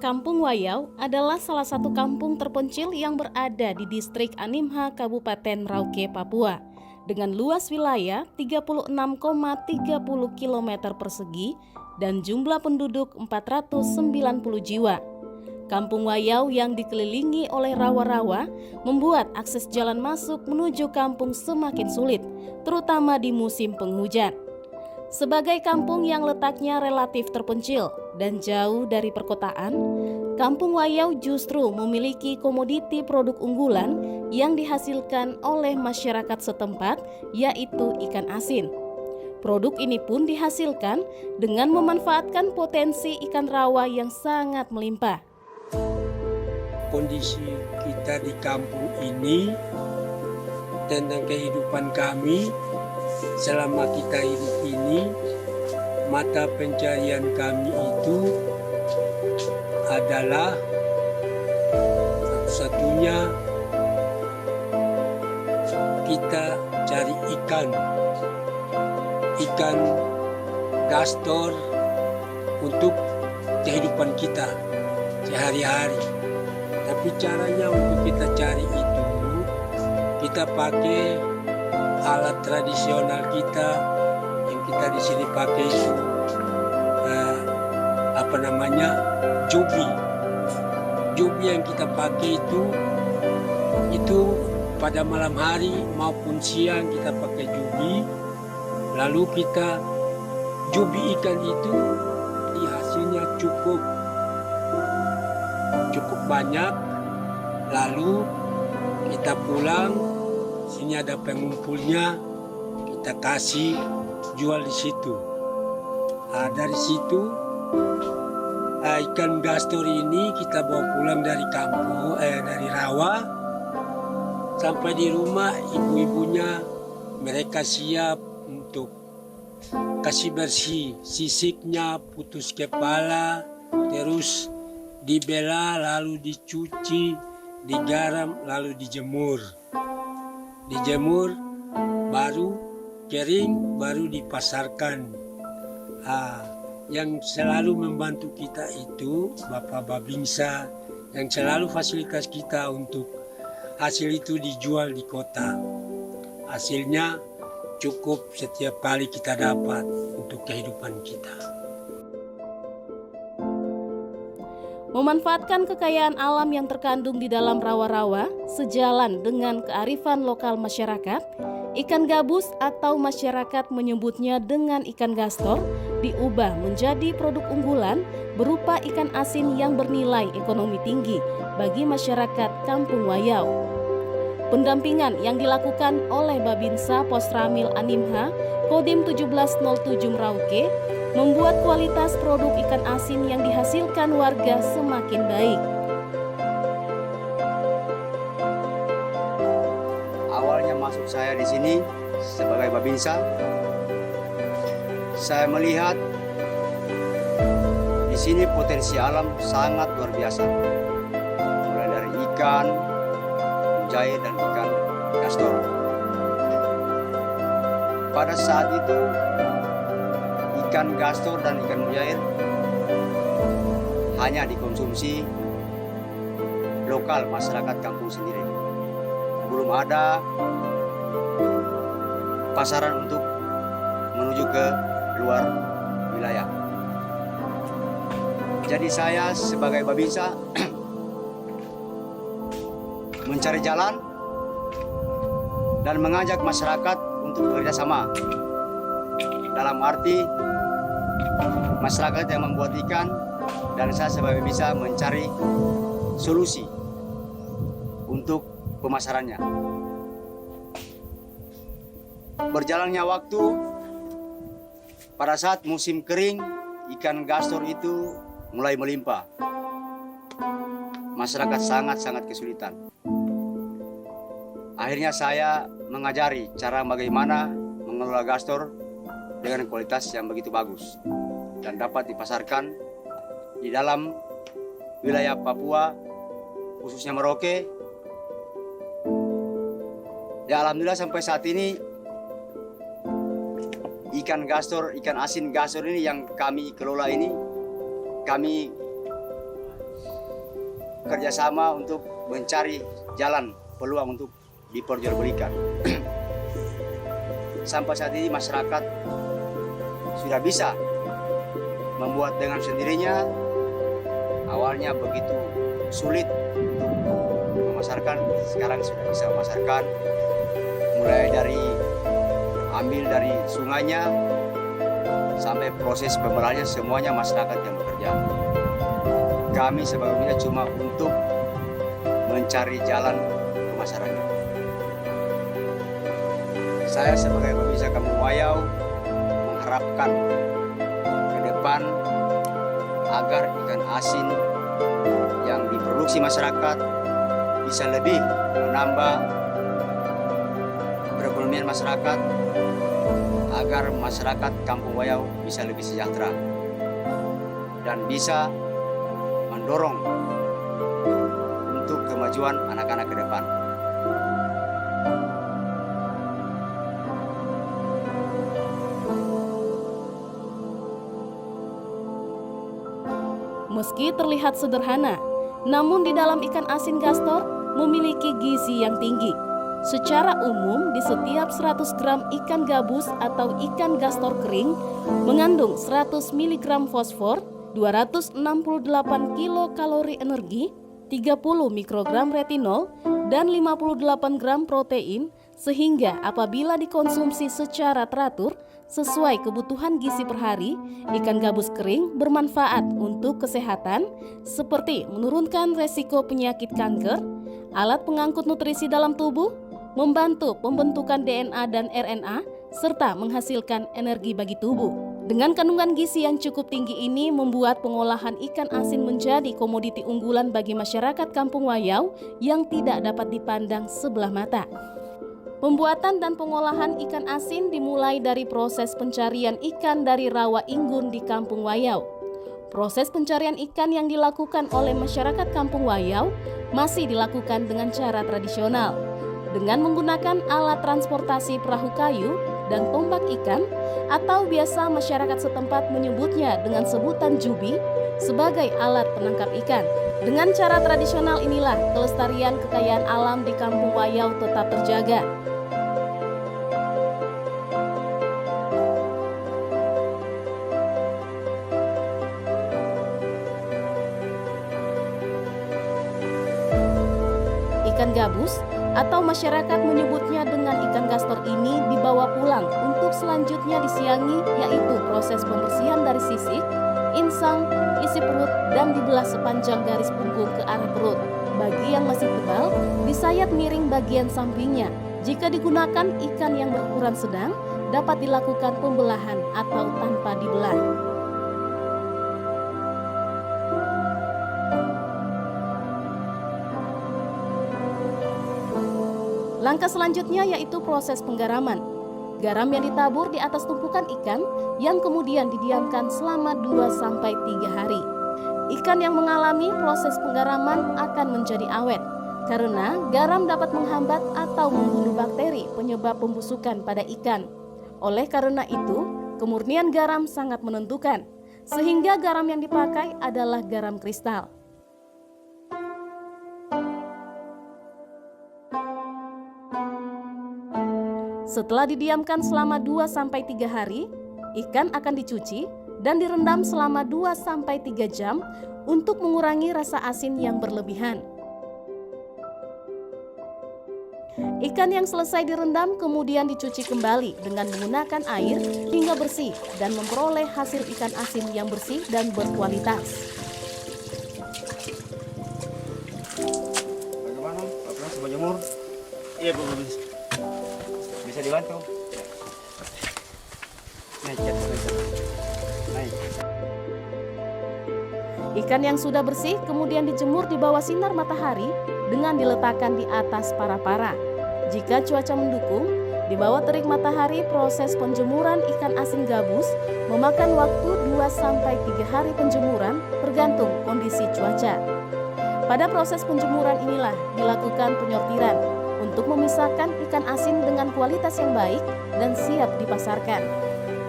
Kampung Wayau adalah salah satu kampung terpencil yang berada di distrik Animha, Kabupaten Merauke, Papua. Dengan luas wilayah 36,30 km persegi dan jumlah penduduk 490 jiwa. Kampung Wayau yang dikelilingi oleh rawa-rawa membuat akses jalan masuk menuju kampung semakin sulit, terutama di musim penghujan. Sebagai kampung yang letaknya relatif terpencil dan jauh dari perkotaan, Kampung Wayau justru memiliki komoditi produk unggulan yang dihasilkan oleh masyarakat setempat, yaitu ikan asin. Produk ini pun dihasilkan dengan memanfaatkan potensi ikan rawa yang sangat melimpah. Kondisi kita di kampung ini tentang kehidupan kami selama kita hidup ini, mata pencarian kami itu adalah satu-satunya kita cari ikan gastor untuk kehidupan kita sehari-hari. Tapi caranya untuk kita cari itu, kita pakai alat tradisional kita yang kita di sini pakai itu jubi. Jubi yang kita pakai itu pada malam hari maupun siang kita pakai jubi. Lalu kita jubi ikan itu hasilnya cukup banyak. Lalu kita pulang, sini ada pengumpulnya, kita kasih jual di situ. Dari situ ikan gastor ini kita bawa pulang dari kampung, dari rawa, sampai di rumah ibu-ibunya mereka siap untuk kasih bersih sisiknya, putus kepala, terus dibela, lalu dicuci, digaram, lalu dijemur. Dijemur, baru kering, baru dipasarkan. Yang selalu membantu kita itu Bapak Babinsa, yang selalu fasilitas kita untuk hasil itu dijual di kota. Hasilnya cukup setiap kali kita dapat untuk kehidupan kita. Memanfaatkan kekayaan alam yang terkandung di dalam rawa-rawa sejalan dengan kearifan lokal masyarakat, ikan gabus atau masyarakat menyebutnya dengan ikan gastor diubah menjadi produk unggulan berupa ikan asin yang bernilai ekonomi tinggi bagi masyarakat Kampung Wayau. Pendampingan yang dilakukan oleh Babinsa Posramil Animha Kodim 1707 Merauke membuat kualitas produk ikan asin yang dihasilkan warga semakin baik. Awalnya masuk saya di sini sebagai Babinsa, saya melihat di sini potensi alam sangat luar biasa. Mulai dari ikan mujair dan ikan gastor. Pada saat itu ikan gastor dan ikan mujair hanya dikonsumsi lokal masyarakat kampung sendiri. Belum ada pasaran untuk menuju ke luar wilayah. Jadi saya sebagai Babinsa mencari jalan dan mengajak masyarakat untuk bekerja sama. Dalam arti masyarakat yang membuat ikan dan saya sebagai bisa mencari solusi untuk pemasarannya. Berjalannya waktu, pada saat musim kering, ikan gastor itu mulai melimpah. Masyarakat sangat-sangat kesulitan. Akhirnya saya mengajari cara bagaimana mengelola gastor dengan kualitas yang begitu bagus dan dapat dipasarkan di dalam wilayah Papua, khususnya Merauke. Ya alhamdulillah sampai saat ini ikan gastor, ikan asin gastor ini yang kami kelola ini, kami kerjasama untuk mencari jalan peluang untuk diperjualbelikan. Sampai saat ini masyarakat sudah bisa membuat dengan sendirinya. Awalnya begitu sulit untuk memasarkan, sekarang sudah bisa memasarkan. Mulai dari ambil dari sungainya sampai proses pemelahannya semuanya masyarakat yang bekerja. Kami sebelumnya cuma untuk mencari jalan pemasarannya. Saya sebagai pembisnis Kampung Wayau mengharapkan ke depan agar ikan asin yang diproduksi masyarakat bisa lebih menambah perekonomian masyarakat, agar masyarakat Kampung Wayau bisa lebih sejahtera dan bisa mendorong untuk kemajuan anak-anak ke depan. Meski terlihat sederhana, namun di dalam ikan asin gastor memiliki gizi yang tinggi. Secara umum, di setiap 100 gram ikan gabus atau ikan gastor kering mengandung 100 mg fosfor, 268 kilokalori energi, 30 mikrogram retinol, dan 58 gram protein, sehingga apabila dikonsumsi secara teratur sesuai kebutuhan gizi per hari, ikan gabus kering bermanfaat untuk kesehatan seperti menurunkan resiko penyakit kanker, alat pengangkut nutrisi dalam tubuh, membantu pembentukan DNA dan RNA, serta menghasilkan energi bagi tubuh. Dengan kandungan gizi yang cukup tinggi ini membuat pengolahan ikan asin menjadi komoditi unggulan bagi masyarakat Kampung Wayau yang tidak dapat dipandang sebelah mata. Pembuatan dan pengolahan ikan asin dimulai dari proses pencarian ikan dari rawa Inggun di Kampung Wayau. Proses pencarian ikan yang dilakukan oleh masyarakat Kampung Wayau masih dilakukan dengan cara tradisional, dengan menggunakan alat transportasi perahu kayu dan tombak ikan, atau biasa masyarakat setempat menyebutnya dengan sebutan jubi, sebagai alat penangkap ikan. Dengan cara tradisional inilah kelestarian kekayaan alam di Kampung Wayau tetap terjaga. Ikan gabus atau masyarakat menyebutnya dengan ikan gastor ini dibawa pulang untuk selanjutnya disiangi, yaitu proses pembersihan dari sisik, insang, isi perut, dan dibelah sepanjang garis punggung ke arah perut. Bagi yang masih tebal, disayat miring bagian sampingnya. Jika digunakan ikan yang berukuran sedang, dapat dilakukan pembelahan atau tanpa dibelah. Langkah selanjutnya yaitu proses penggaraman. Garam yang ditabur di atas tumpukan ikan yang kemudian didiamkan selama 2-3 hari. Ikan yang mengalami proses penggaraman akan menjadi awet karena garam dapat menghambat atau membunuh bakteri penyebab pembusukan pada ikan. Oleh karena itu, kemurnian garam sangat menentukan, sehingga garam yang dipakai adalah garam kristal. Setelah didiamkan selama 2-3 hari, ikan akan dicuci dan direndam selama 2-3 jam untuk mengurangi rasa asin yang berlebihan. Ikan yang selesai direndam kemudian dicuci kembali dengan menggunakan air hingga bersih dan memperoleh hasil ikan asin yang bersih dan berkualitas. Bagaimana? Apakah coba jemur? Iya, Bu. Bisa dibantu? Naik. Ikan yang sudah bersih kemudian dijemur di bawah sinar matahari dengan diletakkan di atas para-para. Jika cuaca mendukung, di bawah terik matahari proses penjemuran ikan asin gabus memakan waktu 2-3 hari penjemuran tergantung kondisi cuaca. Pada proses penjemuran inilah dilakukan penyortiran untuk memisahkan ikan asin dengan kualitas yang baik dan siap dipasarkan.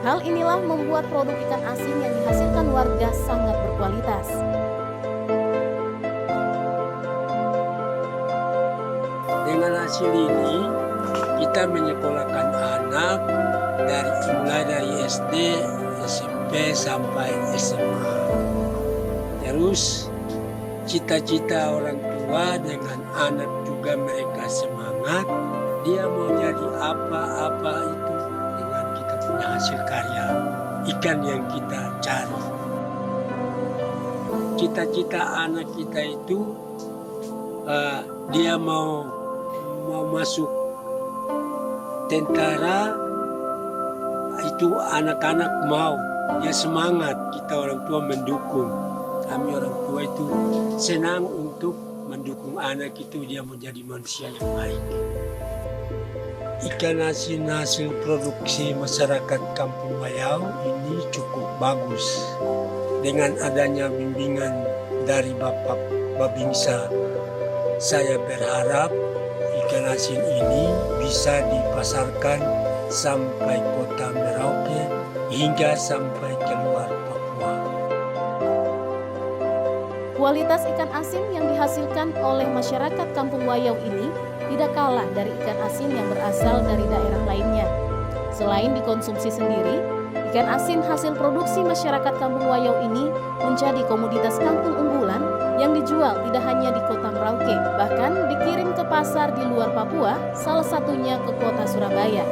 Hal inilah membuat produk ikan asin yang dihasilkan warga sangat berkualitas. hasil ini kita menyekolahkan anak mulai dari SD, SMP sampai SMA. Terus cita-cita orang tua dengan anak juga mereka semangat. Dia mau jadi apa-apa itu dengan kita punya hasil karya ikan yang kita cari. Cita-cita anak kita itu dia mau masuk tentara, itu anak-anak mau, dia semangat, kita orang tua mendukung. Kami orang tua itu senang untuk mendukung anak itu dia menjadi manusia yang baik. Ikan asin hasil produksi masyarakat Kampung Wayau ini cukup bagus. Dengan adanya bimbingan dari Bapak Babingsa, saya berharap ikan asin ini bisa dipasarkan sampai kota Merauke hingga sampai keluar Papua. Kualitas ikan asin yang dihasilkan oleh masyarakat Kampung Wayau ini tidak kalah dari ikan asin yang berasal dari daerah lainnya. Selain dikonsumsi sendiri, ikan asin hasil produksi masyarakat Kampung Wayau ini menjadi komoditas kampung unggulan yang dijual tidak hanya di kota Merauke, bahkan dikirim ke pasar di luar Papua, salah satunya ke kota Surabaya.